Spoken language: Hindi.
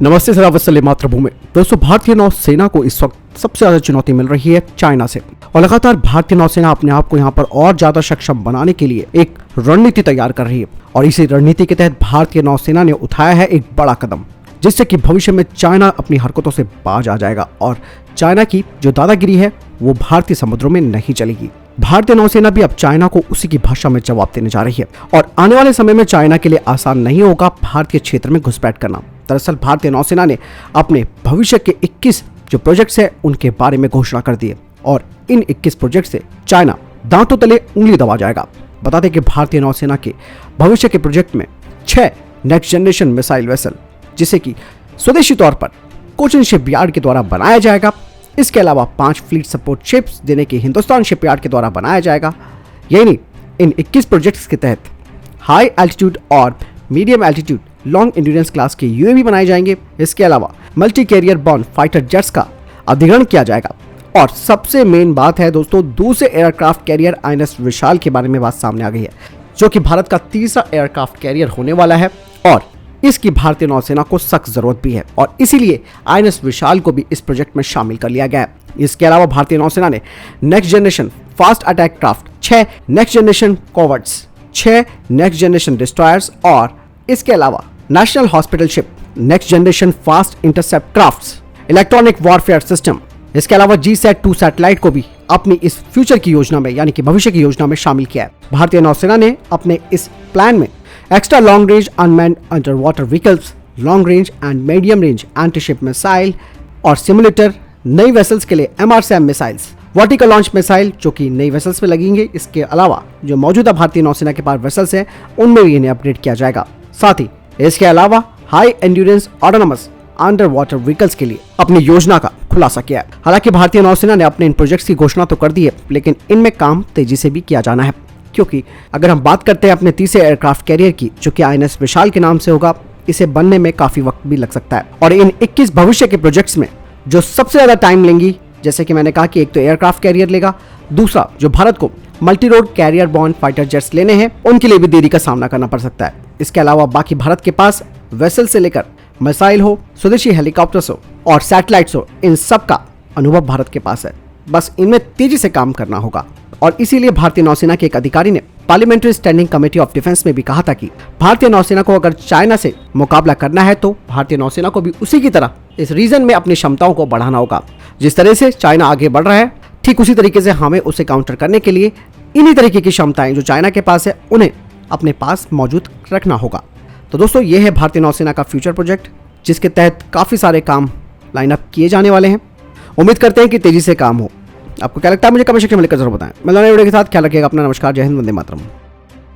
नमस्ते सर, वत्सल्य मातृभूमि। दोस्तों, भारतीय नौसेना को इस वक्त सबसे ज्यादा चुनौती मिल रही है चाइना से, और लगातार भारतीय नौसेना अपने आप को यहाँ पर और ज्यादा सक्षम बनाने के लिए एक रणनीति तैयार कर रही है। और इसी रणनीति के तहत भारतीय नौसेना ने उठाया है एक बड़ा कदम, जिससे कि भविष्य में चाइना अपनी हरकतों से बाज आ जाएगा और चाइना की जो दादागिरी है वो भारतीय समुद्रों में नहीं चलेगी। भारतीय नौसेना भी अब चाइना को उसी की भाषा में जवाब देने जा रही है, और आने वाले समय में चाइना के लिए आसान नहीं होगा भारतीय क्षेत्र में घुसपैठ करना। दरअसल भारतीय नौसेना ने अपने भविष्य के 21 जो प्रोजेक्ट्स है उनके बारे में घोषणा कर दी है, और इन 21 प्रोजेक्ट से चाइना दांतों तले उंगली दबा जाएगा। बता दें कि भारतीय नौसेना के भविष्य के प्रोजेक्ट में 6 नेक्स्ट जनरेशन मिसाइल वेसल, जिसे कि स्वदेशी तौर पर कोचिन शिपयार्ड के द्वारा बनाया जाएगा। इसके अलावा 5 फ्लीट सपोर्ट शिप्स देने के हिंदुस्तान शिपयार्ड के द्वारा बनाया जाएगा। यही नहीं, इन 21 प्रोजेक्ट्स के तहत हाई एल्टीट्यूड और medium altitude long endurance class के यूएवी बनाए जाएंगे। इसके अलावा multi carrier borne fighter jets का अधिग्रहण किया जाएगा। और सबसे मेन बात है दोस्तों, दूसरे एयरक्राफ्ट कैरियर आईएनएस विशाल के बारे में बात सामने आ गई है, जो कि भारत का तीसरा एयरक्राफ्ट कैरियर होने वाला है, और इसकी भारतीय नौसेना को सख्त जरूरत भी है, और इसीलिए आईएनएस विशाल को भी इस प्रोजेक्ट में शामिल कर लिया गया है। इसके अलावा भारतीय नौसेना ने next generation fast attack craft, 6 next generation corvettes, 6 next generation destroyers, और इसके अलावा national hospital ship, next generation fast intercept craft, electronic warfare system, इसके अलावा GSAT-2 सैटेलाइट को भी अपनी इस फ्यूचर की योजना में, यानी कि भविष्य की योजना में शामिल किया है। भारतीय नौसेना ने अपने इस प्लान में extra long range unmanned under water vehicles, long range and medium range anti ship missile और सिमुलेटर, नई वेसल्स के लिए MRSAM missiles, vertical launch missile जो कि नई वेसल्स में लगेंगे। इसके अलावा जो मौजूदा भारतीय नौसेना के पास वेसल्स हैं उनमें भी इन्हें अपग्रेड किया जाएगा। साथ ही इसके अलावा high endurance autonomous under water vehicles के लिए अपनी योजना का खुलासा किया है। हालांकि भारतीय नौसेना ने अपने इन प्रोजेक्ट्स की घोषणा तो कर दी है, लेकिन इनमें काम तेजी से भी किया जाना है, क्योंकि अगर हम बात करते हैं अपने तीसरे एयरक्राफ्ट कैरियर की, जो कि आईएनएस विशाल के नाम से होगा, इसे बनने में काफी वक्त भी लग सकता है। और इन 21 भविष्य के प्रोजेक्ट्स में जो सबसे ज्यादा टाइम लेंगी, जैसे कि मैंने कहा कि एक तो एयरक्राफ्ट कैरियर लेगा, दूसरा जो भारत को multi role carrier borne fighter jets लेने हैं उनके लिए भी देरी का सामना करना पड़ सकता है। इसके अलावा बाकी भारत के पास वेसल से लेकर मिसाइल हो, स्वदेशी हेलीकॉप्टर्स हो और सैटेलाइट्स हो, इन सब का अनुभव भारत के पास है। बस इनमें तेजी से काम करना होगा। और इसीलिए भारतीय नौसेना के एक अधिकारी ने parliamentary standing committee of defence में भी कहा था कि भारतीय नौसेना को अगर चाइना से मुकाबला करना है तो भारतीय नौसेना को भी उसी की तरह इस रीजन में अपनी क्षमताओं को बढ़ाना होगा। जिस तरह से चाइना आगे बढ़ रहा है, ठीक उसी तरीके से हमें उसे काउंटर करने के लिए इन्हीं तरीके की क्षमताएं जो चाइना के पास है उन्हें अपने पास मौजूद रखना होगा। तो दोस्तों, ये है भारतीय नौसेना का फ्यूचर प्रोजेक्ट, जिसके तहत काफी सारे काम लाइन अप किए जाने वाले हैं। उम्मीद करते हैं कि तेजी से काम हो। आपको क्या लगता है मुझे कमेंट सेक्शन में लिखकर जरूर बताएं। मिलने वाले वीडियो के साथ ख्याल रखिएगा अपना। नमस्कार, जय हिंद, वंदे मातरम।